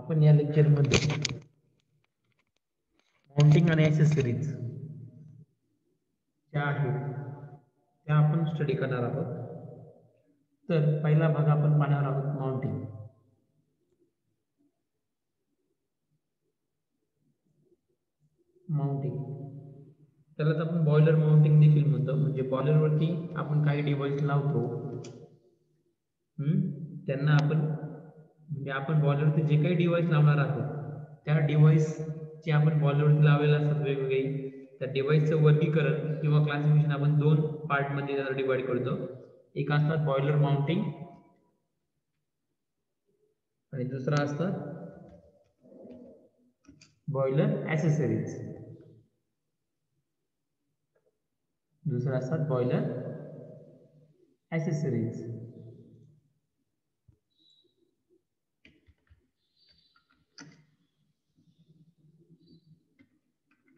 आपण या लेक्चरमध्ये माउंटिंग आणि ॲक्सेसरीज ज्या आहेत त्या आपण स्टडी करणार आहोत. तर पहिला भाग आपण पाहणार आहोत माउंटिंग. त्यालाच आपण बॉयलर माउंटिंग देखील म्हणतो. म्हणजे बॉयलरवरती आपण काही डिव्हाइस लावतो, त्यांना आपण म्हणजे आपण बॉयलरवरती जे काही डिव्हाइस लावणार आहोत त्या डिव्हाइसचे आपण बॉयलरवरती लावलेले असतात वेगवेगळे. त्या डिव्हाइसचं वर्गीकरण किंवा क्लासिफिकेशन आपण दोन पार्टमध्ये डिवाइड करतो. एक असतात बॉयलर माउंटिंग आणि दुसरा असतात बॉयलर ॲक्सेसरीज. दुसरा असतात बॉयलर ॲक्सेसरीज.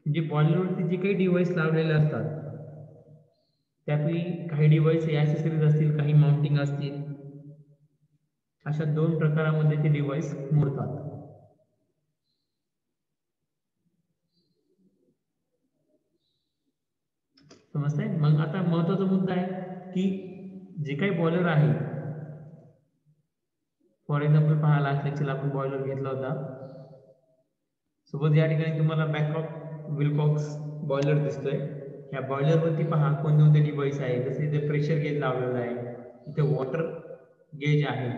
म्हणजे बॉयलरवरती जे काही डिव्हाइस लावलेले असतात त्यापैकी काही डिव्हाइस ॲक्सेसरीज असतील, काही माउंटिंग असतील. अशा दोन प्रकारामध्ये ते डिव्हाइस मोडतात. समजतंय? मग आता महत्वाचा मुद्दा आहे की जे काही बॉयलर आहे, फॉर एक्झाम्पल पहा लास्ट लेक्चरला आपण बॉयलर घेतला होता. सपोज या ठिकाणी तुम्हाला बॅकअप विलकॉक्स बॉयलर दिसतोय. ह्या बॉयलरवरती पहा कोणते डिव्हाइस आहे. जसे इथे प्रेशर गेज लावलेला आहे, इथे वॉटर गेज आहे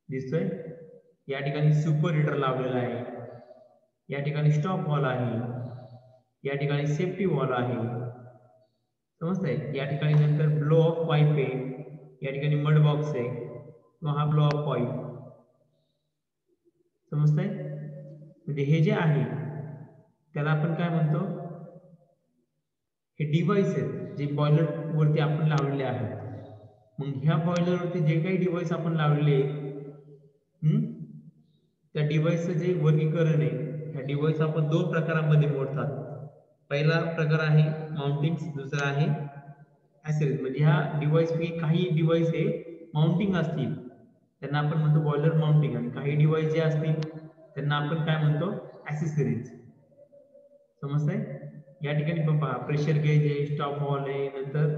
दिसतोय. या ठिकाणी सुपर हीटर लावलेला आहे, या ठिकाणी स्टॉप वॉल आहे, या ठिकाणी सेफ्टी वॉल आहे. समजतंय? या ठिकाणी नंतर ब्लो ऑफ पाईप आहे, या ठिकाणी मड बॉक्स आहे किंवा हा ब्लो ऑफ पाईप. समजतंय? म्हणजे हे जे आहे त्याला आपण काय म्हणतो, हे डिव्हाइस आहेत जे बॉयलर वरती आपण लावलेले आहेत. मग ह्या बॉयलर वरती जे काही डिव्हाइस आपण लावलेले त्या डिव्हाइसचं जे वर्गीकरण आहे, ह्या डिव्हाइस आपण दोन प्रकारामध्ये मोडतात. पहिला प्रकार आहे माउंटिंग, दुसरा आहे ॲक्सेसरीज. म्हणजे ह्या डिव्हाइस पैकी काही डिव्हाइस हे माउंटिंग असतील त्यांना आपण म्हणतो बॉयलर माउंटिंग, आणि काही डिव्हाइस जे असतील त्यांना आपण काय म्हणतो, ॲक्सेसरीज. समजतंय? या ठिकाणी पण पहा प्रेशर गेज आहे, स्टॉप वॉल आहे, नंतर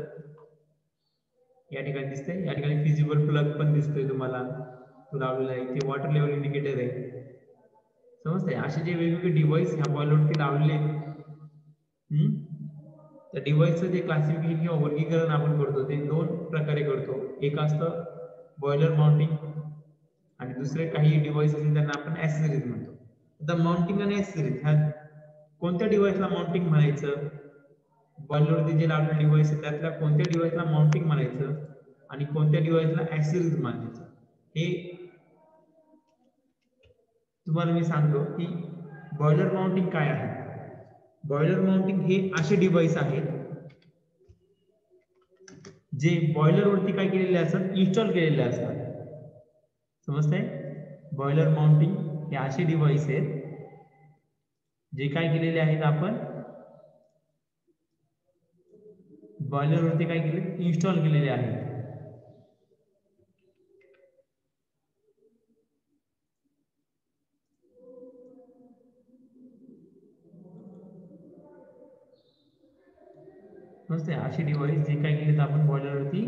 या ठिकाणी दिसतंय, या ठिकाणी फिजिबल प्लग पण दिसतोय तुम्हाला तो लावलेला आहे. इथे वॉटर लेवल इंडिकेटर आहे. समजतंय? असे जे वेगवेगळे डिव्हाइस ह्या बॉयलरवरती लावलेले त्या डिव्हाइसचं जे क्लासिफिकेशन किंवा वर्गीकरण आपण करतो ते दोन प्रकारे करतो. एक असतं बॉयलर माउंटिंग आणि दुसरे काही डिव्हाइस असतील त्यांना आपण ॲक्सेसरीज म्हणतो. आता माउंटिंग आणि ॲक्सेसरीज ह्या कोणत्या डिव्हाइसला माउंटिंग म्हणायचं, बॉयलरवरती जे लावलेले डिव्हाइस आहे त्यातल्या कोणत्या डिव्हाइसला माउंटिंग म्हणायचं आणि कोणत्या डिव्हाइसला ॲक्सेसरीज म्हणायचं, हे तुम्हाला मी सांगतो की बॉयलर माउंटिंग काय आहे. बॉयलर माउंटिंग हे असे डिव्हाइस आहेत जे बॉयलरवरती काय केलेले असतात, इन्स्टॉल केलेले असतात. समजतंय? बॉयलर माउंटिंग हे असे डिव्हाइस आहेत जे काय केलेले आहेत, आपण बॉयलरवरती काय केले, इन्स्टॉल केलेले आहेत. समजतंय? असे डिव्हाइस जे काय केलेत आपण बॉयलरवरती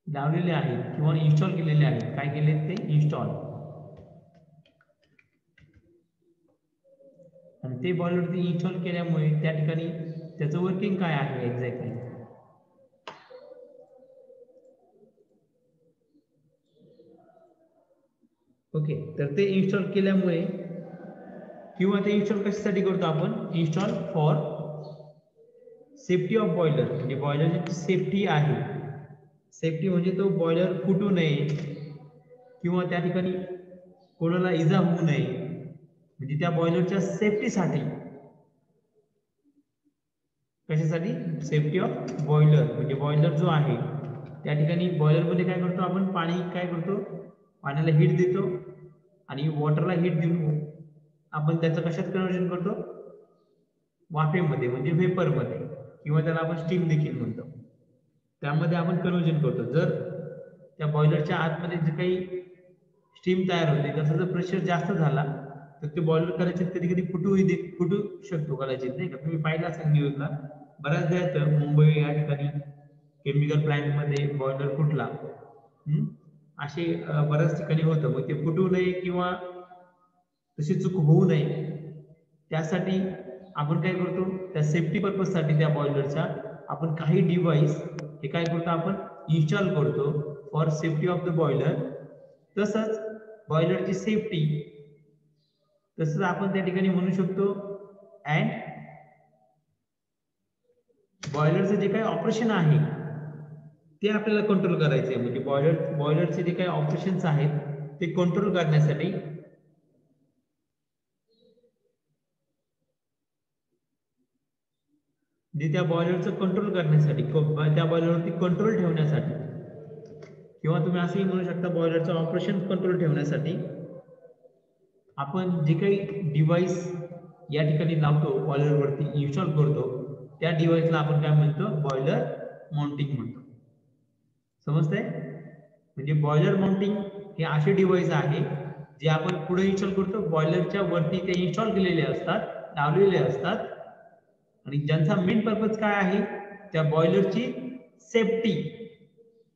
लावलेले आहेत किंवा इन्स्टॉल केलेले आहेत. काय केलेत ते, इन्स्टॉल. आणि ते बॉयलरवरती इन्स्टॉल केल्यामुळे त्या ठिकाणी त्याचं वर्किंग काय आहे एक्झॅक्टली. ओके, तर ते इन्स्टॉल केल्यामुळे किंवा ते इन्स्टॉल कशासाठी करतो आपण, install for safety of boiler. म्हणजे बॉयलरची सेफ्टी आहे. सेफ्टी म्हणजे तो बॉयलर फुटू नये किंवा त्या ठिकाणी कोणाला इजा होऊ नये, म्हणजे त्या बॉयलरच्या सेफ्टीसाठी. कशासाठी, सेफ्टी ऑफ बॉयलर. म्हणजे बॉयलर जो आहे त्या ठिकाणी बॉयलरमध्ये काय करतो आपण, पाणी काय करतो, पाण्याला हीट देतो आणि वॉटरला हीट देऊन आपण त्याचं कशात कन्वर्जन करतो, वाफेमध्ये म्हणजे व्हेपरमध्ये, किंवा त्याला आपण स्टीम देखील म्हणतो, त्यामध्ये आपण कन्वर्जन करतो. जर त्या बॉयलरच्या आतमध्ये जे काही स्टीम तयार होते त्याचा जर प्रेशर जास्त झाला तर ते बॉयलर कदाचित कधी कधी फुटू शकतो कदाचित, नाही का? तुम्ही पाहिलं असेल न्यूजला बऱ्याचदा येतं मुंबई या ठिकाणी केमिकल प्लांट मध्ये बॉयलर फुटला, असे बऱ्याच ठिकाणी होतं. मग ते फुटू नये किंवा तशी चूक होऊ नये त्यासाठी आपण काय करतो, त्या सेफ्टी पर्पज साठी त्या बॉयलरच्या आपण काही डिव्हाइस हे काय करतो आपण इन्स्टॉल करतो for safety of the boiler. तसंच बॉयलरची सेफ्टी तसंच आपण त्या ठिकाणी म्हणू शकतो अँड बॉयलरचं जे काही ऑपरेशन आहे ते आपल्याला कंट्रोल करायचे आहे. म्हणजे बॉयलरचे जे काही ऑपरेशन्स आहेत ते कंट्रोल करण्यासाठी त्या बॉयलरचं कंट्रोल करण्यासाठी त्या बॉयलरवरती कंट्रोल ठेवण्यासाठी किंवा तुम्ही असंही म्हणू शकता बॉयलरचं ऑपरेशन कंट्रोल ठेवण्यासाठी आपण जे काही डिव्हाइस या ठिकाणी लावतो बॉयलरवरती इन्स्टॉल करतो त्या डिव्हाइसला आपण काय म्हणतो, बॉयलर माउंटिंग म्हणतो. समजतंय? म्हणजे बॉयलर माउंटिंग हे असे डिव्हाइस आहे जे आपण पुढे इन्स्टॉल करतो, बॉयलरच्या वरती ते इन्स्टॉल केलेले असतात, लावलेले असतात आणि ज्यांचा मेन पर्पज काय आहे, त्या बॉयलरची सेफ्टी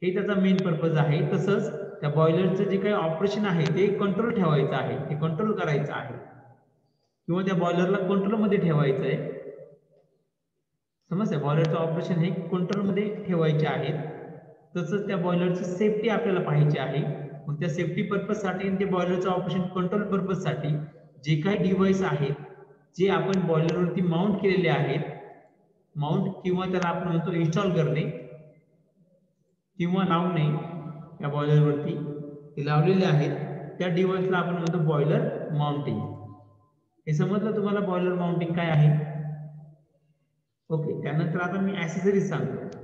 हे त्याचा मेन पर्पज आहे. तसंच त्या बॉयलरचं जे काही ऑपरेशन आहे ते कंट्रोल ठेवायचं आहे, ते कंट्रोल करायचं आहे किंवा त्या बॉयलरला कंट्रोलमध्ये ठेवायचं आहे. समजतंय? बॉयलरचं ऑपरेशन हे कंट्रोलमध्ये ठेवायचे आहे. तसंच त्या बॉयलरची सेफ्टी आपल्याला पाहिजे आहे. मग त्या सेफ्टी पर्पजसाठी आणि ते बॉयलरचं ऑपरेशन कंट्रोल पर्पजसाठी जे काही डिव्हाइस आहेत जे आपण बॉयलरवरती माउंट केलेले आहेत, माउंट किंवा त्याला आपण म्हणतो इन्स्टॉल करणे किंवा लावणे, त्या बॉयलरवरती ते लावलेले आहेत त्या डिव्हाइसला आपण म्हणतो बॉयलर माउंटिंग. हे समजलं तुम्हाला बॉयलर माउंटिंग काय आहे? ओके. त्यानंतर आता मी ॲक्सेसरीज सांगतो.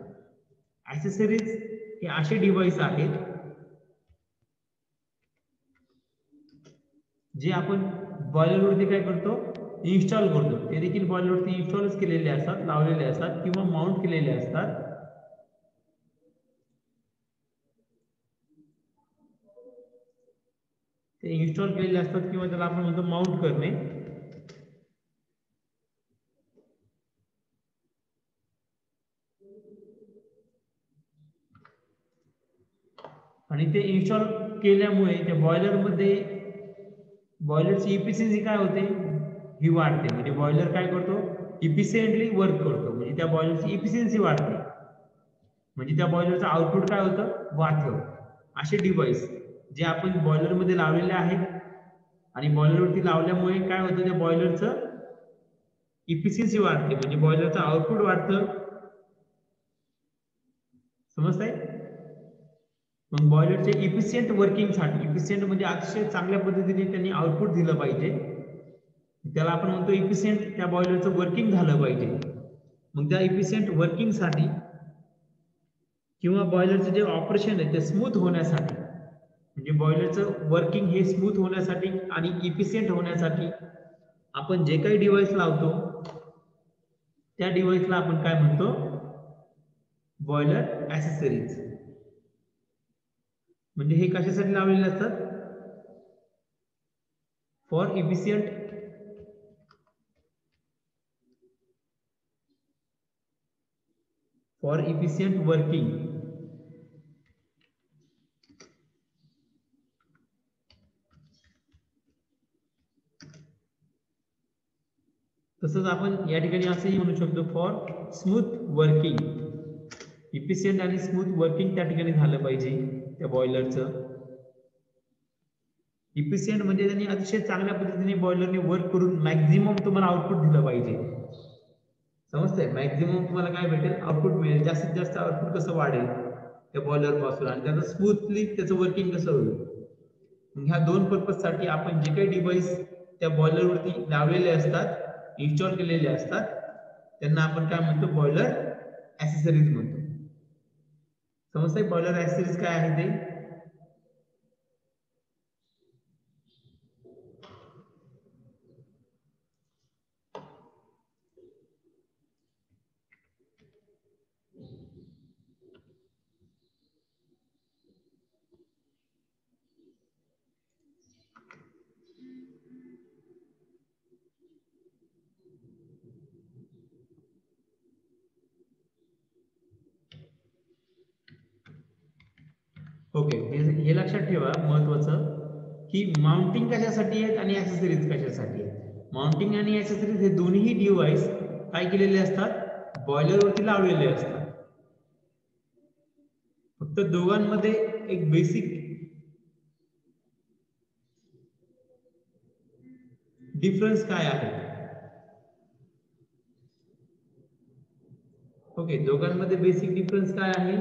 ॲक्सेसरीज हे असे डिव्हाइस आहेत जे आपण बॉयलरवरती काय करतो, इन्स्टॉल करतो. ते देखील बॉयलरवरती इन्स्टॉलच केलेले असतात, लावलेले असतात किंवा माउंट केलेले असतात. ते इन्स्टॉल केलेले असतात किंवा त्याला आपण म्हणतो माउंट करणे. आणि ते इन्स्टॉल केल्यामुळे त्या बॉयलरमध्ये बॉयलरची इफिशियन्सी काय होते, ही वाढते. म्हणजे बॉयलर काय करतो, इफिशियंटली वर्क करतो. म्हणजे त्या बॉयलरची इफिशियन्सी वाढते. म्हणजे त्या बॉयलरचं आउटपुट काय होतं, वाढतं. असे डिव्हाइस जे आपण बॉयलरमध्ये लावलेले आहेत आणि बॉयलरवरती लावल्यामुळे काय होतं, त्या बॉयलरचं इफिशियन्सी वाढते. म्हणजे बॉयलरचं आउटपुट वाढतं. समजतंय? मग बॉयलरच्या इफिशियंट वर्किंगसाठी, इफिशियंट म्हणजे अतिशय चांगल्या पद्धतीने त्यांनी आउटपुट दिलं पाहिजे, त्याला आपण म्हणतो इफिशियंट त्या बॉयलरचं वर्किंग झालं पाहिजे. मग त्या इफिशियंट वर्किंगसाठी किंवा बॉयलरचं जे ऑपरेशन आहे ते स्मूथ होण्यासाठी, म्हणजे बॉयलरचं वर्किंग हे स्मूथ होण्यासाठी आणि इफिशियंट होण्यासाठी आपण जे काही डिव्हाइस लावतो त्या डिव्हाइसला आपण काय म्हणतो, बॉयलर ॲक्सेसरीज. म्हणजे हे कशासाठी लावलेले असतात, फॉर इफिशियंट वर्किंग. तसंच आपण या ठिकाणी असंही म्हणू शकतो फॉर स्मूथ वर्किंग. इफिशियंट आणि स्मूथ वर्किंग त्या ठिकाणी झालं पाहिजे त्या बॉयलरचं. इफिशियंट म्हणजे त्यांनी अतिशय चांगल्या पद्धतीने बॉयलरने वर्क करून मॅक्झिमम तुम्हाला आउटपुट दिलं पाहिजे. समजतंय? मॅक्झिमम तुम्हाला काय भेटेल, आउटपुट मिळेल. जास्तीत जास्त आउटपुट कसं वाढेल त्या बॉयलर पासून आणि त्याचं स्मूथली त्याचं वर्किंग कसं होईल. ह्या दोन पर्पजसाठी आपण जे काही डिव्हाइस त्या बॉयलरवरती लावलेले असतात, इन्स्टॉल केलेले असतात, त्यांना आपण काय म्हणतो, बॉयलर ॲक्सेसरीज म्हणतो. समजतंय बॉयलर ॲक्सेसरीज काय आहे ते? ओके, हे लक्षात ठेवा महत्वाचं की माउंटिंग कशासाठी आहेत आणि ऍक्सेसरीज कशासाठी आहेत. माउंटिंग आणि ऍक्सेसरीज हे दोन्ही डिव्हाइस काय केलेले असतात, बॉयलरवरती लावलेले असतात. फक्त दोघांमध्ये एक बेसिक डिफरन्स काय आहे. ओके, दोघांमध्ये बेसिक डिफरन्स काय आहे.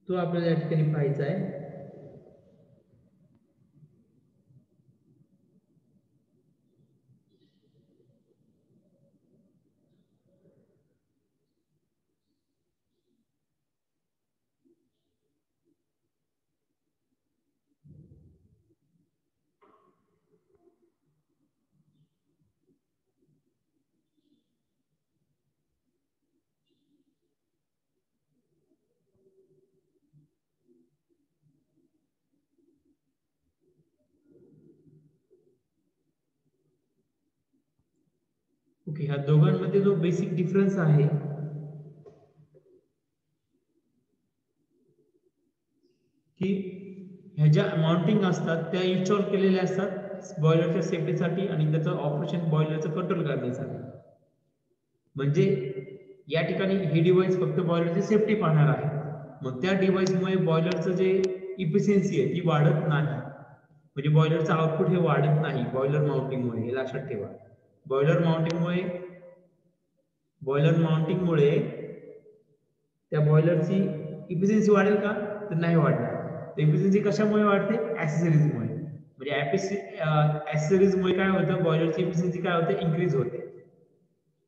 तो आपल्याला या ठिकाणी पाहायचा आहे. ओके, ह्या दोघांमध्ये जो बेसिक डिफरन्स आहे की ह्या ज्या माउंटिंग असतात त्या इन्स्टॉल केलेल्या असतात बॉयलरच्या सेफ्टीसाठी आणि त्याचं ऑपरेशन बॉयलरचं कंट्रोल करण्यासाठी. म्हणजे या ठिकाणी हे डिव्हाइस फक्त बॉयलरची सेफ्टी पाहणार आहे. मग त्या डिव्हाइसमुळे बॉयलरचं जे इफिशियन्सी आहे ती वाढत नाही, म्हणजे बॉयलरचं आउटपुट हे वाढत नाही बॉयलर माउंटिंगमुळे. हे लक्षात ठेवा. बॉयलर माउंटिंगमुळे त्या बॉयलरची इफिशियन्सी वाढेल का, तर नाही वाढणार. इफिशियन्सी कशामुळे वाढते, ऍक्सेसरीजमुळे. म्हणजे ऍक्सेसरीजमुळे काय होतं, बॉयलरची इफिशियन्सी काय होते, इन्क्रीज होते.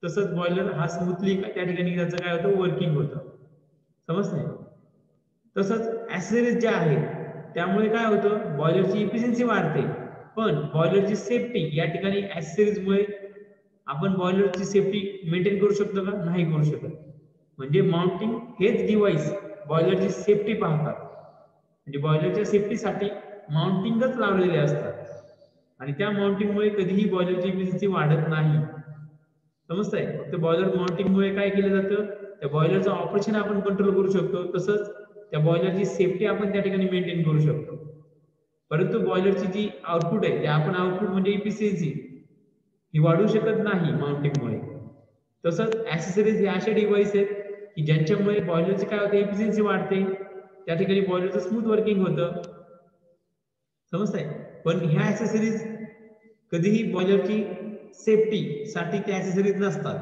तसंच बॉयलर हा स्मूथली त्या ठिकाणी त्याचं काय होतं, वर्किंग होतं. समजतंय. तसंच ऍक्सेसरीज ज्या आहेत त्यामुळे काय होतं, बॉयलरची इफिशियन्सी वाढते, पण बॉयलरची सेफ्टी या ठिकाणी ऍक्सेसरीजमुळे आपण बॉयलरची सेफ्टी मेंटेन करू शकतो का, नाही करू शकत. म्हणजे माउंटिंग हेच डिव्हाइस बॉयलरची सेफ्टी पाहतात, म्हणजे बॉयलरच्या सेफ्टीसाठी माउंटिंगच लावलेले असतात आणि त्या माउंटिंगमुळे कधीही बॉयलरची इफिशियन्सी वाढत नाही. समजतंय. फक्त बॉयलर माउंटिंगमुळे काय केलं जातं, त्या बॉयलरचं ऑपरेशन आपण कंट्रोल करू शकतो, तसंच त्या बॉयलरची सेफ्टी आपण त्या ठिकाणी मेंटेन करू शकतो. परंतु बॉयलरची जी आउटपुट आहे, ते आपण आउटपुट म्हणजे इफिशियन्सी ही वाढवू शकत नाही माउंटिंगमुळे. तसंच ऍक्सेसरीज हे असे डिव्हाइस आहेत की ज्यांच्यामुळे बॉयलरची काय होते, इफिशियन्सी वाढते, त्या ठिकाणी बॉयलरचं स्मूथ वर्किंग होतं. समजतंय. पण ह्या ऍक्सेसरीज कधीही बॉयलरची सेफ्टी साठी त्या ऍक्सेसरीज नसतात.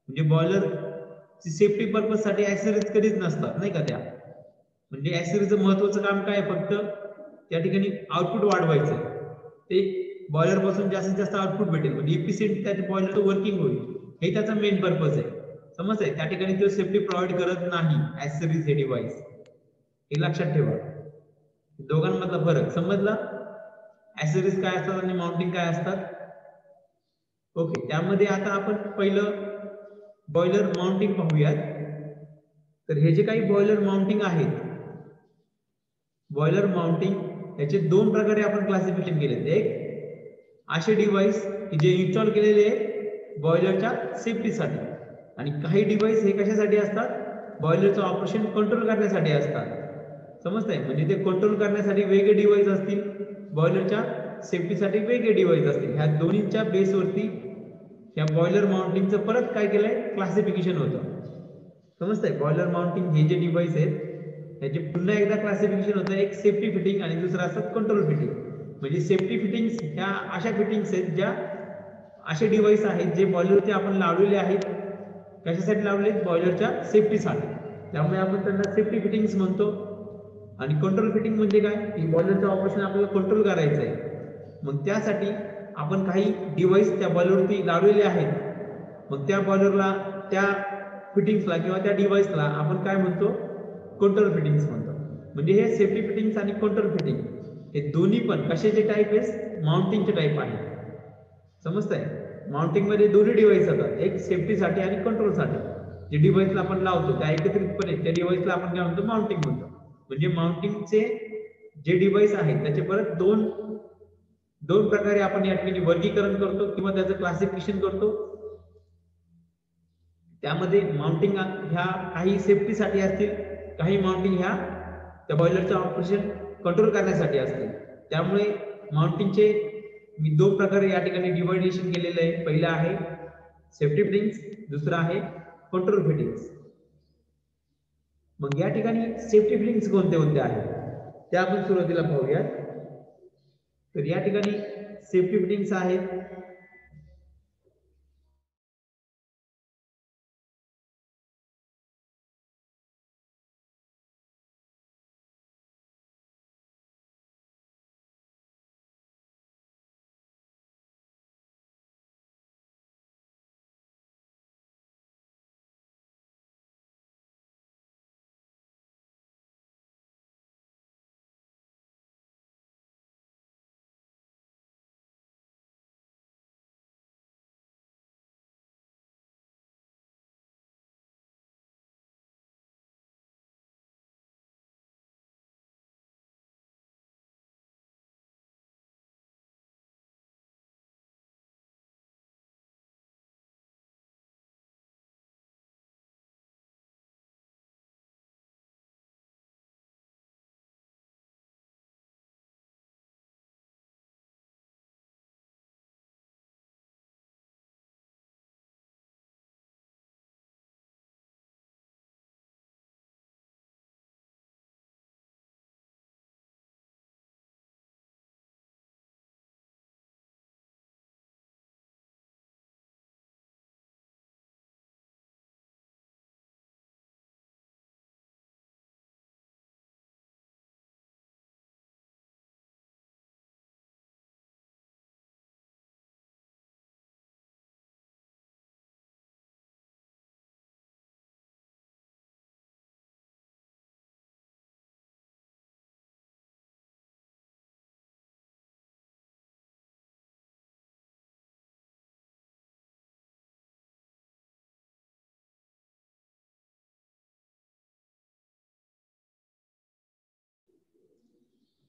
म्हणजे बॉयलरची सेफ्टी पर्पज साठी ऍक्सेसरीज कधीच नसतात, नाही का. त्या म्हणजे ऍक्सेसरीजचं महत्वाचं काम काय, फक्त त्या ठिकाणी आउटपुट वाढवायचं, ते बॉयलर पासून जास्तीत जास्त आउटपुट भेटेल, म्हणजे इफिशियंट त्या बॉयलरचं वर्किंग होईल, हे त्याचा मेन पर्पज आहे. समजतंय. त्या ठिकाणी तो सेफ्टी प्रोव्हाइड करत नाही ऍक्सेसरीज हे डिव्हाइस. हे लक्षात ठेवा. दोघांमधला फरक समजला. ऍक्सेसरीज काय असतात आणि माउंटिंग काय असतात. ओके, त्यामध्ये आता आपण पहिलं बॉयलर माउंटिंग पाहूयात. तर हे जे काही बॉयलर माउंटिंग आहेत, बॉयलर माउंटिंग याचे दोन प्रकारे आपण क्लासिफिकेशन केले. एक असे डिव्हाइस की जे इन्स्टॉल केलेले आहेत बॉयलरच्या सेफ्टीसाठी, आणि काही डिव्हाइस हे कशासाठी असतात, बॉयलरचं ऑपरेशन कंट्रोल करण्यासाठी असतात. समजतंय. म्हणजे ते कंट्रोल करण्यासाठी वेगळे डिव्हाइस असतील, बॉयलरच्या सेफ्टीसाठी वेगळे डिव्हाइस असतील. ह्या दोन्हीच्या बेसवरती ह्या बॉयलर माउंटिंगचं परत काय केलंय, क्लासिफिकेशन होतं. समजतंय. बॉयलर माउंटिंग हे जे डिव्हाइस आहेत त्याचे पुन्हा एकदा क्लासिफिकेशन होतं, एक सेफ्टी फिटिंग आणि दुसरं असतं कंट्रोल फिटिंग. म्हणजे सेफ्टी फिटिंग्स ह्या अशा फिटिंग्स आहेत ज्या असे डिव्हाइस आहेत जे बॉयलरचे आपण लावलेले आहेत. कशासाठी लावले, बॉयलरच्या सेफ्टीसाठी. त्यामुळे आपण त्यांना सेफ्टी फिटिंग्स म्हणतो. आणि कंट्रोल फिटिंग म्हणजे काय, की बॉयलरचं ऑपरेशन आपल्याला कंट्रोल करायचं आहे, मग त्यासाठी आपण काही डिव्हाइस त्या बॉयलरवरती लावलेले आहेत. मग त्या बॉयलरला, त्या फिटिंग्सला किंवा त्या डिव्हाइसला आपण काय म्हणतो, कंट्रोल फिटिंग्स म्हणतो. म्हणजे हे सेफ्टी फिटिंग्स आणि कंट्रोल फिटिंग हे दोन्ही पण कशाचे टाईप आहेत, माउंटिंगचे टाईप आहेत. समजतंय. माउंटिंग मध्ये दोन्ही डिव्हाइस असतात, एक सेफ्टीसाठी आणि कंट्रोलसाठी. जे डिव्हाइसला आपण लावतो त्या एकत्रितपणे त्या डिव्हाइसला आपण काय म्हणतो, माउंटिंग म्हणतो. म्हणजे माउंटिंगचे जे डिव्हाइस आहेत त्याचे परत दोन प्रकारे आपण या ठिकाणी वर्गीकरण करतो किंवा त्याचं क्लासिफिकेशन करतो. त्यामध्ये माउंटिंग ह्या काही सेफ्टीसाठी असतील, काही माउंटिंग ह्या त्या बॉयलरचं ऑपरेशन कंट्रोल करण्यासाठी असतील. त्यामुळे माउंटिंगचे मी दोन प्रकारे या ठिकाणी डिव्हायडेशन केलेलं आहे. पहिलं आहे सेफ्टी फिटिंग्स, दुसरं आहे कंट्रोल फिटिंग्स. मग या ठिकाणी सेफ्टी फिटिंग्स कोणते कोणते आहेत ते आपण सुरुवातीला पाहूयात. तर या ठिकाणी सेफ्टी फिटिंग्स आहेत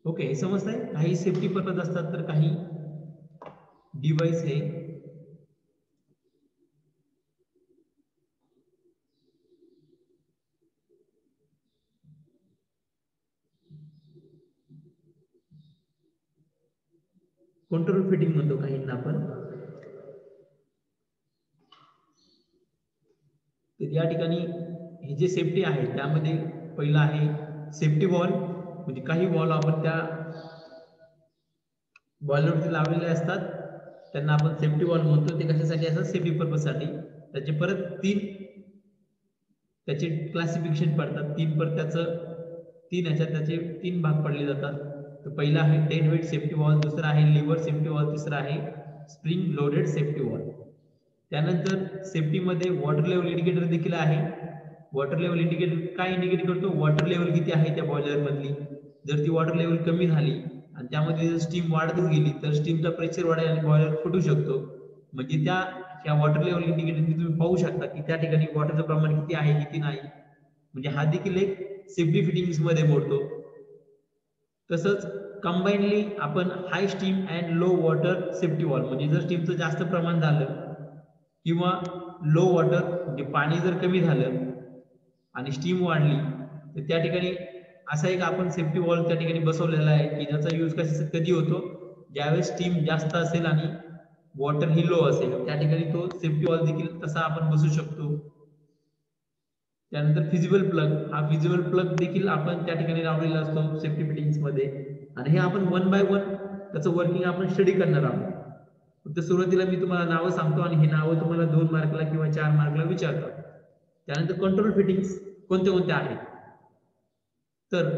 ओके, समजतंय. काही सेफ्टी पर्पज असतात तर काही डिव्हाइस हे कंट्रोल फिटिंग म्हणतो काहींना आपण. तर या ठिकाणी हे जे सेफ्टी आहे त्यामध्ये पहिलं आहे सेफ्टी वॉल. म्हणजे काही वॉल आपण त्या बॉयलरवरती लावलेले असतात त्यांना आपण सेफ्टी वॉल म्हणतो. ते कशासाठी असतात, सेफ्टी पर्पजसाठी. त्याचे परत त्याचे क्लासिफिकेशन पडतात. त्याचे तीन भाग पडले जातात. तर पहिला आहे डेड वेट सेफ्टी वॉल, दुसरा आहे लिव्हर सेफ्टी वॉल, तिसरा आहे स्प्रिंग लोडेड सेफ्टी वॉल. त्यानंतर सेफ्टीमध्ये वॉटर लेवल इंडिकेटर देखील आहे. वॉटर लेवल इंडिकेटर काय इंडिकेट करतो, वॉटर लेवल किती आहे त्या बॉयलर मधली. जर ती वॉटर लेवल कमी झाली आणि त्यामध्ये जर स्टीम वाढतच गेली तर स्टीमचा प्रेशर वाढेल आणि बॉयलर फुटू शकतो. म्हणजे त्या वॉटर लेवल इंडिकेटर तुम्ही पाहू शकता की त्या ठिकाणी वॉटरचं प्रमाण किती आहे किती नाही. म्हणजे हा देखील एक सेफ्टी फिटिंग्स मध्ये मोडतो. तसंच कंबाईनली आपण high steam and low water safety wall, म्हणजे जर स्टीमचं जास्त प्रमाण झालं किंवा लो वॉटर म्हणजे पाणी जर कमी झालं आणि स्टीम वाढली तर त्या ठिकाणी असा एक आपण सेफ्टी वॉल त्या ठिकाणी बसवलेला आहे की ज्याचा यूज कधी होतो, ज्यावेळेस स्टीम जास्त असेल आणि वॉटर ही लो असेल त्या ठिकाणी तो सेफ्टी वॉल देखील तसा आपण बसू शकतो. त्यानंतर फिजिबल प्लग, हा फिजिबल प्लग देखील आपण त्या ठिकाणी लावलेला असतो सेफ्टी फिटिंग्स मध्ये. आणि हे आपण 1 बाय 1 त्याचं वर्किंग आपण स्टडी करणार आहोत. फक्त सुरुवातीला मी तुम्हाला नावं सांगतो आणि हे नावं तुम्हाला 2 मार्कला किंवा 4 मार्कला विचारतात. त्यानंतर कंट्रोल फिटिंग्स कोणते कोणते आहेत, तर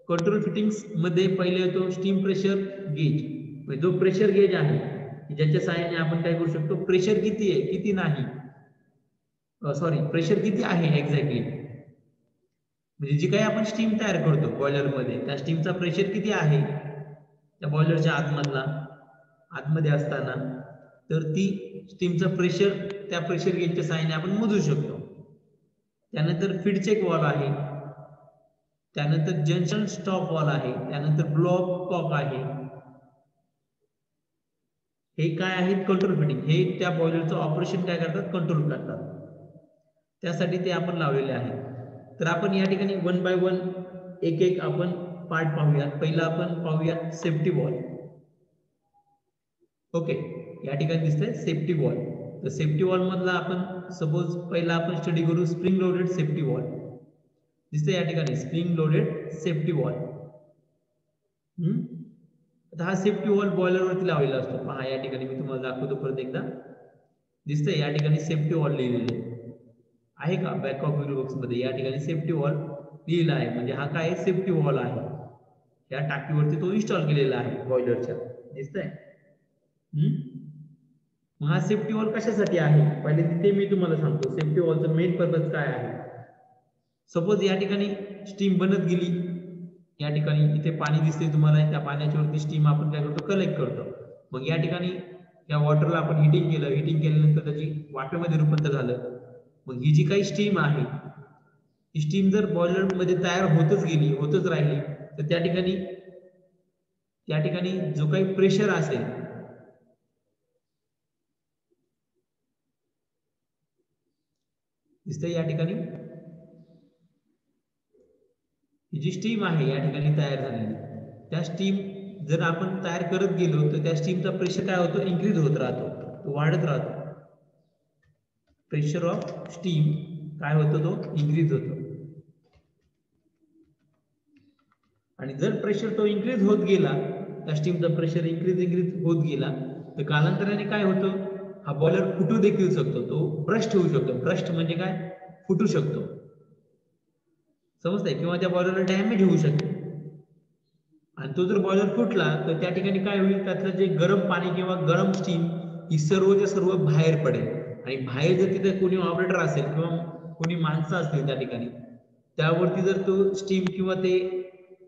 कंट्रोल फिटिंग्स मध्ये पहिले येतो स्टीम प्रेशर गेज. म्हणजे जो प्रेशर गेज आहे ज्याच्या सहाय्याने आपण काय करू शकतो, प्रेशर किती आहे किती नाही, प्रेशर किती आहे एक्झॅक्टली, म्हणजे जी काही आपण स्टीम तयार करतो बॉयलर मध्ये त्या स्टीमचा प्रेशर किती आहे त्या बॉयलरच्या आतमध्ये असताना तर ती स्टीमचं प्रेशर त्या प्रेशर गेजच्या साहाय्याने आपण मोजू शकतो. त्यानंतर फीड चेक वॉल आहे, त्यानंतर जंक्शन स्टॉप वॉल आहे, त्यानंतर ब्लॉक कॉक आहे. हे काय आहेत? Control fitting. हे त्या बॉयलरचं ऑपरेशन काय करतात? कंट्रोल करतात. त्यासाठी ते आपण लावलेले आहे. तर आपण या ठिकाणी वन बाय वन एक एक आपण पार्ट पाहूया. पहिला आपण पाहूया सेफ्टी वॉल. ओके, या ठिकाणी दिसतंय सेफ्टी वॉल. तर सेफ्टी वॉल मधला आपण सपोज पहिला आपण स्टडी करू स्प्रिंग लोडेड सेफ्टी वॉल. दिसतंय या ठिकाणी स्प्रिंग लोडेड सेफ्टी वॉल. आता हा सेफ्टी वॉल बॉयलर वरती लावलेला असतो. पहा या ठिकाणी मी तुम्हाला दाखवतो परत एकदा. दिसतंय या ठिकाणी सेफ्टी वॉल लिहिलेले आहे का? बॅक ऑफ व्हिडिओ बॉक्स मध्ये या ठिकाणी सेफ्टी वॉल लिहिला आहे. म्हणजे हा काय सेफ्टी वॉल आहे. या टाकीवरती तो इन्स्टॉल केलेला आहे बॉयलरच्या. दिसतंय? मग हा सेफ्टी वॉल कशासाठी आहे? पहिले तिथे मी तुम्हाला सांगतो सेफ्टी वॉलचं मेन पर्पज काय आहे. सपोज या ठिकाणी स्टीम बनत गेली, या ठिकाणी इथे पाणी दिसते तुम्हाला, त्या पाण्याच्या वरती स्टीम आपण काय करतो? कलेक्ट करतो. मग या ठिकाणी या वॉटरला आपण हिटिंग केलं, हिटिंग केल्यानंतर त्याची वाफेमध्ये रूपांतर झालं. मग ही जी काही स्टीम आहे, ही स्टीम जर बॉयलर मध्ये तयार होतच गेली, होतच राहिली, तर त्या ठिकाणी जो काही प्रेशर असेल, दिसतंय या ठिकाणी ही जी स्टीम आहे या ठिकाणी तयार झालेली, त्या स्टीम जर आपण तयार करत गेलो तर त्या स्टीमचा प्रेशर काय होतो? इन्क्रीज होत राहतो, तो वाढत राहतो. प्रेशर ऑफ स्टीम काय होतो? तो इन्क्रीज होतो. आणि जर प्रेशर तो इन्क्रीज होत गेला, त्या स्टीमचा प्रेशर इन्क्रीज होत गेला, तर कालांतराने काय होतं? हा बॉयलर फुटू देखील शकतो, तो ब्रस्ट होऊ शकतो. ब्रस्ट म्हणजे काय? फुटू शकतो, समजतंय? किंवा त्या बॉयलरला डॅमेज होऊ शकते. आणि तो जर बॉयलर फुटला तर त्या ठिकाणी काय होईल? त्यातलं जे गरम पाणी किंवा गरम स्टीम ही सर्वच्या सर्व बाहेर पडेल. आणि बाहेर जर तिथे कोणी ऑपरेटर असेल किंवा कोणी माणसं असतील त्या ठिकाणी, त्यावरती जर तो स्टीम किंवा ते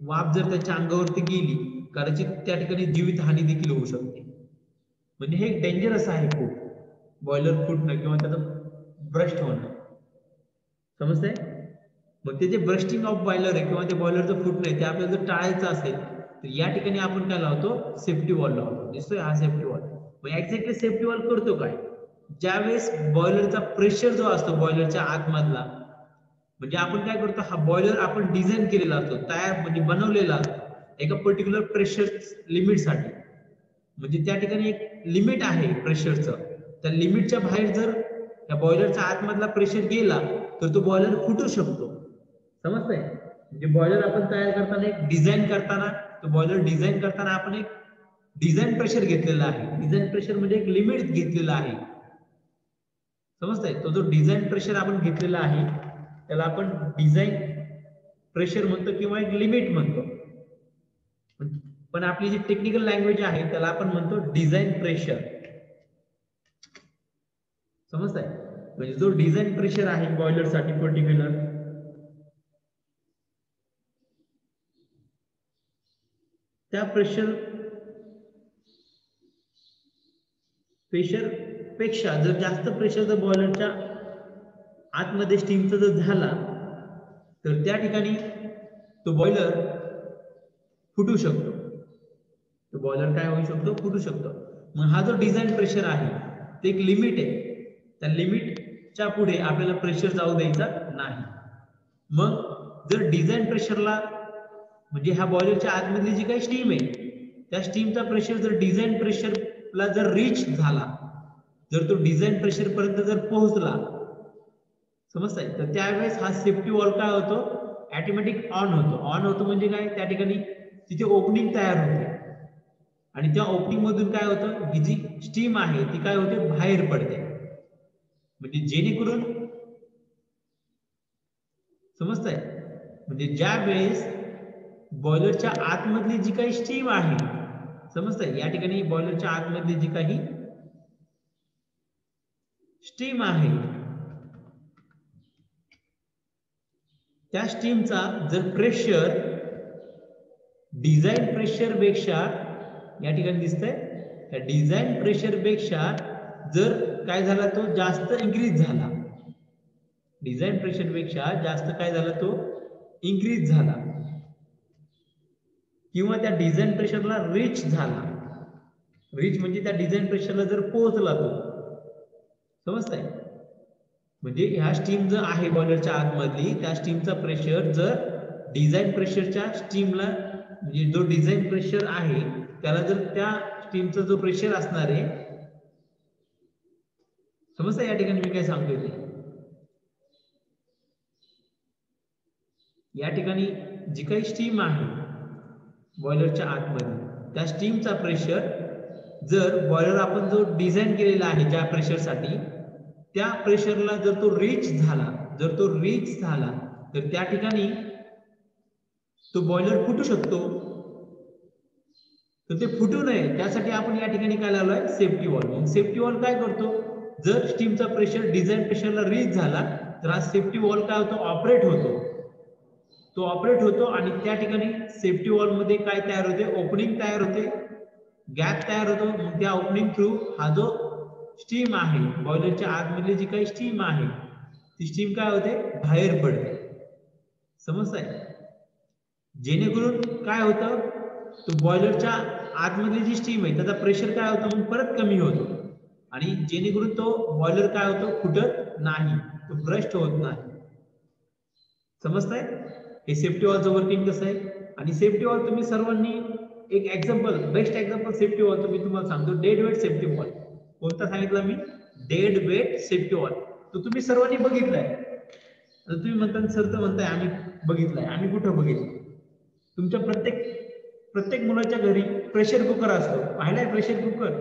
वाफ जर त्याच्या अंगावरती गेली, कदाचित त्या ठिकाणी जीवित हानी देखील होऊ शकते. म्हणजे हे डेंजरस आहे खूप, बॉयलर फुटणं किंवा त्याचं ब्रस्ट होणं, समजतंय? मग ते जे ब्रस्टिंग ऑफ बॉयलर आहे किंवा ते बॉयलरचं फुटणं आहे ते आपल्याला जर टाळायचं असेल तर या ठिकाणी आपण काय लावतो? सेफ्टी वॉल लावतो. दिसतोय हा सेफ्टी वॉल. मग एक्झॅक्टली सेफ्टी वॉल करतो काय? ज्यावेळेस बॉयलरचा प्रेशर जो असतो बॉयलरच्या आतमधला, म्हणजे आपण काय करतो? हा बॉयलर आपण डिझाईन केलेला असतो, तयार म्हणजे बनवलेला असतो एका पर्टिक्युलर प्रेशर लिमिटसाठी. म्हणजे त्या ठिकाणी एक लिमिट आहे प्रेशरचं. त्या लिमिटच्या बाहेर जर त्या बॉयलरच्या आतमधला प्रेशर गेला तर तो बॉयलर फुटू शकतो, समजतंय? म्हणजे बॉयलर आपण तयार करताना, एक डिझाईन करताना, तो बॉयलर डिझाईन करताना आपण एक डिझाईन प्रेशर घेतलेला आहे. डिझाईन प्रेशर म्हणजे एक लिमिट घेतलेला आहे, समजतंय? तो जो डिझाईन प्रेशर आपण घेतलेला आहे त्याला आपण डिझाईन प्रेशर म्हणतो किंवा एक लिमिट म्हणतो. पण आपली जी टेक्निकल लँग्वेज आहे त्याला आपण म्हणतो डिझाईन प्रेशर, समजतंय? म्हणजे जो डिझाईन प्रेशर आहे बॉयलर साठी पर्टिक्युलर, त्या प्रेशर पेक्षा जर जास्त प्रेशर जर बॉयलरच्या आतमध्ये स्टीमचा जर झाला तर त्या ठिकाणी तो बॉयलर फुटू शकतो. तो बॉयलर काय होऊ शकतो? फुटू शकतो. मग हा जो डिझाईन प्रेशर आहे ते एक लिमिट आहे, त्या लिमिटच्या पुढे आपल्याला प्रेशर जाऊ द्यायचा नाही. मग जर डिझाईन प्रेशरला, म्हणजे ह्या बॉयलरच्या आतमधली जी काही स्टीम आहे त्या स्टीमचा प्रेशर जर डिझाईन प्रेशरला जर रीच झाला, जर तो डिझाईन प्रेशर पर्यंत जर पोहोचला, समजतंय? तर त्यावेळेस हा सेफ्टी वॉल काय होतो? ऑटोमॅटिक ऑन होतो. ऑन होतो म्हणजे काय? त्या ठिकाणी तिथे ओपनिंग तयार होते आणि त्या ओपनिंग मधून काय होतं? ही जी स्टीम आहे ती काय होते? बाहेर पडते. म्हणजे जेणेकरून, समजतंय? म्हणजे ज्या वेळेस बॉयलरच्या आतमधली जी काही स्टीम आहे, समजतंय? या ठिकाणी बॉयलरच्या आतमधली जी काही स्टीम आहे त्या स्टीमचा जर प्रेशर डिझाईन प्रेशर पेक्षा, या ठिकाणी दिसतंय त्या डिझाईन प्रेशर पेक्षा जर काय झाला तो जास्त इन्क्रीज झाला, डिझाईन प्रेशर पेक्षा जास्त काय झाला तो इन्क्रीज झाला किंवा त्या डिझाईन प्रेशरला रीच झाला, रीच म्हणजे त्या डिझाईन प्रेशरला जर पोहोचला तो, समजतंय? म्हणजे ह्या स्टीम जर आहे बॉयलरच्या आतमधली त्या स्टीमचा प्रेशर जर डिझाईन प्रेशरच्या स्टीमला म्हणजे जो डिझाईन प्रेशर आहे त्याला जर त्या स्टीमचा जो प्रेशर असणार आहे, समजतंय या ठिकाणी मी काय सांगतोय ते? या ठिकाणी जी काही स्टीम आहे बॉयलरच्या आतमध्ये त्या स्टीमचा प्रेशर जर बॉयलर आपण जो डिझाईन केलेला आहे ज्या प्रेशरसाठी त्या प्रेशरला जर तो रीच झाला, जर तो रीच झाला तर त्या ठिकाणी तो बॉयलर फुटू शकतो. तर ते फुटू नये त्यासाठी आपण या ठिकाणी काय लावलंय सेफ्टी वॉल्व. मग सेफ्टी वॉल्व काय करतो, जर स्टीमचा प्रेशर डिझाईन प्रेशरला रीच झाला तर हा सेफ्टी वॉल्व काय होतो ऑपरेट होतो, तो ऑपरेट होतो आणि त्या ठिकाणी सेफ्टी वॉल्व मध्ये काय तयार होते, ओपनिंग तयार होते, गॅप तयार होतो. मग त्या ओपनिंग थ्रू हा जो स्टीम आहे बॉयलरच्या आतमधली जी काही स्टीम आहे ती स्टीम काय होते बाहेर पडते, समजतंय? जेणेकरून काय होतं तो बॉयलरच्या आतमधली जी स्टीम आहे त्याचा प्रेशर काय होतो मग परत कमी होतो आणि जेणेकरून तो बॉयलर काय होतो फुटत नाही, तो ब्रस्ट होत नाही, समजतंय? हे सेफ्टी वॉल्वचं वर्किंग कसं आहे. आणि सेफ्टी वॉल्व तुम्ही सर्वांनी एक example, best example safety valve तुम्ही तुम्हाला सांगतो, डेड वेट सेफ्टी वॉल्व. कोणता सांगितलं मी? Dead weight safety valve. तो तुम्ही सर्वांनी बघितलाय. तर तुम्ही म्हणता सर तर म्हणताय आम्ही बघितलाय, आम्ही कुठं बघितलं? तुमच्या प्रत्येक मुलाच्या घरी प्रेशर कुकर असतो, पाहिलाय प्रेशर कुकर?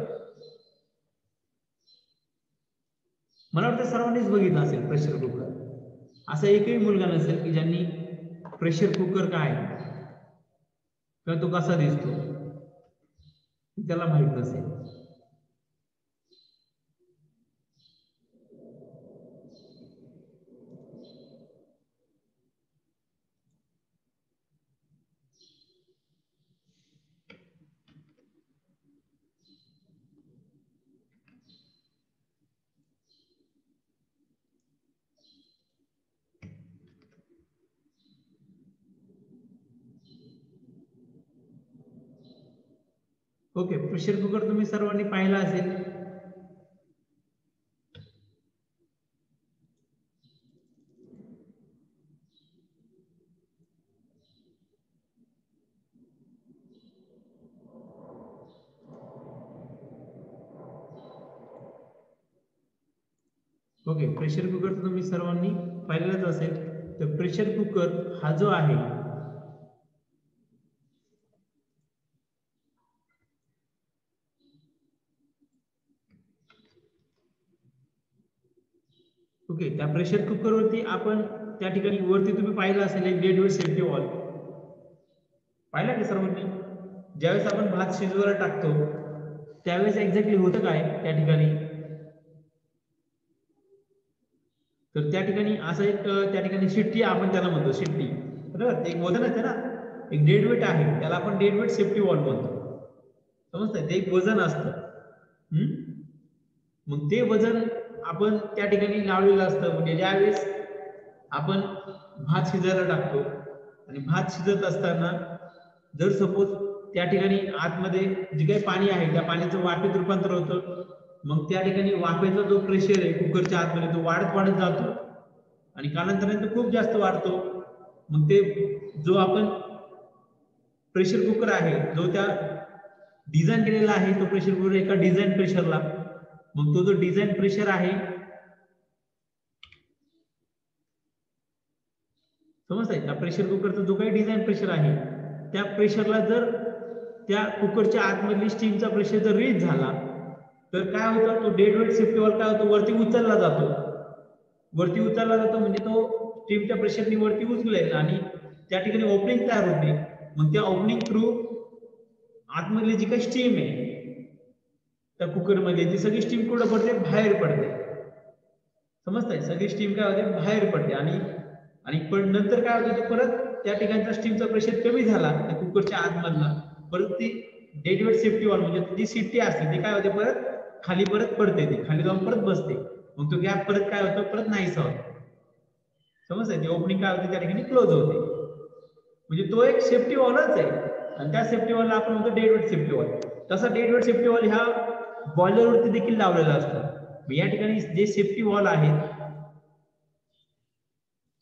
मला वाटतं सर्वांनीच बघितलं असेल प्रेशर कुकर. असा एकही मुलगा नसेल की ज्यांनी प्रेशर कुकर काय किंवा तो कसा दिसतो त्याला माहित नसेल. ओके, प्रेशर कुकर तुम्ही सर्वांनी पाहिला असेल. ओके, प्रेशर कुकर तुम्ही सर्वांनी पाहिलेलाच असेल. तर प्रेशर कुकर हा जो आहे ओके, त्या प्रेशर कुकर वरती आपण त्या ठिकाणी वरती तुम्ही पाहिलं असेल एक डेड वेट सेफ्टी वॉल्व पाहिला की सर्वांनी? ज्यावेळेस आपण भात शिजवायला टाकतो त्यावेळेस एक्झॅक्टली होतं काय त्या ठिकाणी, तर त्या ठिकाणी असं एक त्या ठिकाणी शिट्टी आपण त्याला म्हणतो, शिट्टी, बरोबर? एक वजन असते ना, एक डेड वेट आहे त्याला आपण डेड वेट सेफ्टी वॉल्व म्हणतो, समजतंय? ते एक वजन असतं. मग ते वजन आपण त्या ठिकाणी लावलेलं असतं. म्हणजे ज्यावेळेस आपण भात शिजायला टाकतो आणि भात शिजत असताना जर सपोज त्या ठिकाणी आतमध्ये जे काही पाणी आहे त्या पाण्याचं वाफेत रूपांतर होतं, मग त्या ठिकाणी वाफेचा जो प्रेशर आहे कुकरच्या आतमध्ये तो वाढत वाढत जातो आणि कालांतराने तो खूप जास्त वाढतो. मग ते जो आपण प्रेशर कुकर आहे जो त्या डिझाईन केलेला आहे तो प्रेशर कुकर एका डिझाईन प्रेशरला, मग तो जो डिझाईन प्रेशर आहे, समजतंय? त्या प्रेशर कुकरचा जो काही डिझाईन प्रेशर आहे त्या प्रेशरला जर त्या कुकरच्या आतमधली स्टीमचा प्रेशर जर रीच झाला तर काय होतं, तो डेड वेट सेफ्टी वॉल्व काय होतो वरती उचलला जातो. वरती उचलला जातो म्हणजे तो स्टीमच्या प्रेशरनी वरती उचलेल आणि त्या ठिकाणी ओपनिंग तयार होते. मग त्या ओपनिंग थ्रू आतमधली जी काही स्टीम आहे त्या कुकरमध्ये ती सगळी स्टीम कुठं पडते, बाहेर पडते, समजतंय? सगळी स्टीम काय होते बाहेर पडते आणि पण नंतर काय होतं, परत त्या ठिकाणचा स्टीमचा प्रेशर कमी झाला त्या कुकरच्या आतमधला, परत ती डेड वेट सेफ्टी वॉल म्हणजे जी शिट्टी असते ती काय होते परत खाली परत पडते, ती खाली जाऊन परत बसते, मग तो गॅप परत काय होतो परत नाहीसा होतो. समजतंय, ती ओपनिंग काय होते त्या ठिकाणी क्लोज होते. म्हणजे तो एक सेफ्टी वॉलच आहे आणि त्या सेफ्टी वॉलला आपण म्हणतो डेड वेट सेफ्टी वॉल. तसा डेड वेट सेफ्टी वॉल ह्या बॉयलरवरती देखील लावलेला असतो. या ठिकाणी जे सेफ्टी वॉल आहेत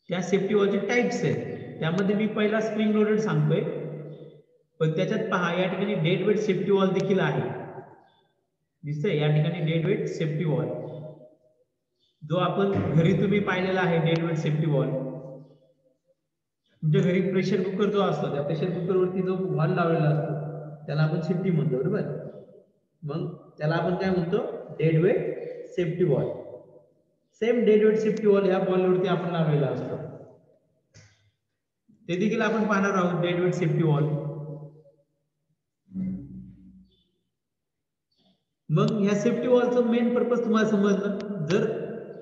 त्या सेफ्टी वॉलचे टाइप्स आहेत, त्यामध्ये मी पहिला स्प्रिंग लोडेड सांगतोय, पण त्याच्यात पहा या ठिकाणी डेड वेट सेफ्टी वॉल देखील आहे. दिसतंय या ठिकाणी डेड वेट सेफ्टी वॉल, जो आपण घरी तुम्ही पाहिलेला आहे डेड वेट सेफ्टी वॉल. तुमच्या घरी प्रेशर कुकर जो असतो त्या प्रेशर कुकर वरती जो वॉल लावलेला असतो त्याला आपण सेफ्टी म्हणतो, बरोबर. मग त्याला आपण काय म्हणतो dead weight safety wall. Same dead weight safety wall ह्या बॉलवरती आपण लावलेला असतो, ते देखील आपण पाहणार आहोत डेड वेट सेफ्टी वॉल. मग ह्या सेफ्टी वॉलचं मेन पर्पज तुम्हाला समजलं. जर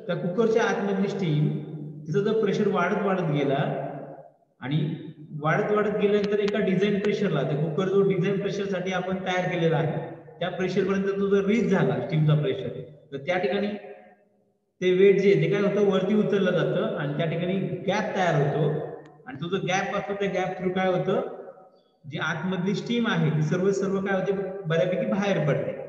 त्या कुकरच्या आतमधली स्टीम तिचा जर प्रेशर वाढत वाढत गेला आणि वाढत वाढत गेल्यानंतर एका डिझाईन प्रेशरला, त्या कुकर जो डिझाईन प्रेशरसाठी आपण तयार केलेला आहे त्या प्रेशर पर्यंत तो जर रीच झाला स्टीमचा प्रेशर, तर त्या ठिकाणी ते वेट जे ते काय होतं वरती उचललं जातं आणि त्या ठिकाणी गॅप तयार होतो आणि तो जो गॅप असतो त्या गॅप थ्रू काय होतं जी आतमधली स्टीम आहे ती सर्व काय होते बऱ्यापैकी बाहेर पडते.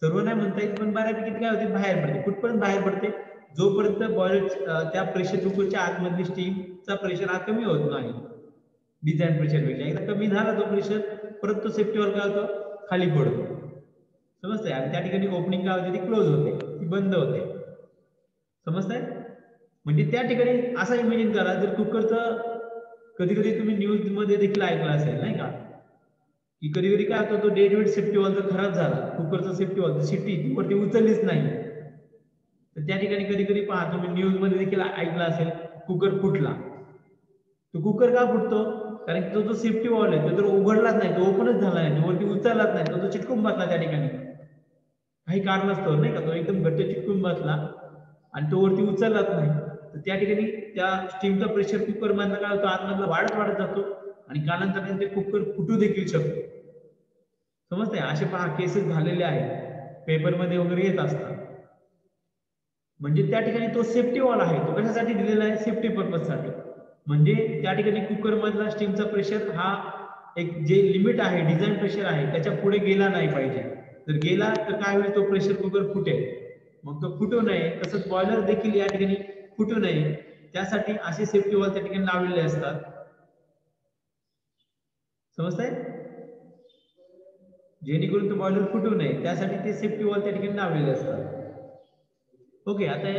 सर्व नाही म्हणता येत पण बऱ्यापैकी काय होते बाहेर पडते. कुठपर्यंत बाहेर पडते, जोपर्यंत बॉयलर त्या प्रेशर कुकरच्या आतमधली स्टीमचा प्रेशर हा कमी होत नाही डिझाईन प्रेशर पेक्षा. एकदा कमी झाला तो प्रेशर परत तो सेफ्टी वॉल काय होतो खाली पडतो. समजतंय, आणि त्या ठिकाणी ओपनिंग काय होते ती क्लोज होते, ती बंद होते. समजतंय, म्हणजे त्या ठिकाणी असा इमेजिन करा जर कुकरचं कधी कधी तुम्ही न्यूज मध्ये देखील ऐकलं असेल नाही का, की कधी कधी काय होतं तो डेड वेट सेफ्टी वॉल जर खराब झाला, कुकरचा सेफ्टी वॉल शिट्टी ती वरती उचललीच नाही, तर त्या ठिकाणी कधी कधी पहा तुम्ही न्यूज मध्ये देखील ऐकलं असेल कुकर फुटला. तो कुकर का फुटतो, कारण तो जो सेफ्टी वॉल आहे तो जर उघडलाच नाही, तो ओपनच झाला नाही, तो वरती उचललाच नाही, तो चिटकून बसला त्या ठिकाणी काही कारण असतं नाही का, तो एकदम घट्ट चिटकून बसला आणि तो वरती उचललाच नाही, तर त्या ठिकाणी त्या स्टीमचा प्रेशर कुकर मधला काय होतो आतमधला वाढत वाढत जातो आणि कालांतराने ते कुकर फुटू देखील शकतो. समजतंय, असे पहा केसेस झालेले आहेत, पेपरमध्ये वगैरे येत असतात. म्हणजे त्या ठिकाणी तो सेफ्टी वॉल आहे, तो कशासाठी दिलेला आहे सेफ्टी पर्पज साठी. म्हणजे त्या ठिकाणी कुकर मधला स्टीमचा प्रेशर हा एक जे लिमिट आहे डिझाईन प्रेशर आहे त्याच्या पुढे गेला नाही पाहिजे. जर गेला तर काय होईल, तो प्रेशर कुकर फुटेल. मग तो फुटू नये, तसंच बॉयलर देखील या ठिकाणी फुटू नये त्यासाठी असे सेफ्टी वॉल त्या ठिकाणी लावलेले असतात. समजतंय, जेणेकरून तो बॉयलर फुटू नये त्यासाठी ते सेफ्टी वॉल त्या ठिकाणी लावलेले असतात. ओके, आता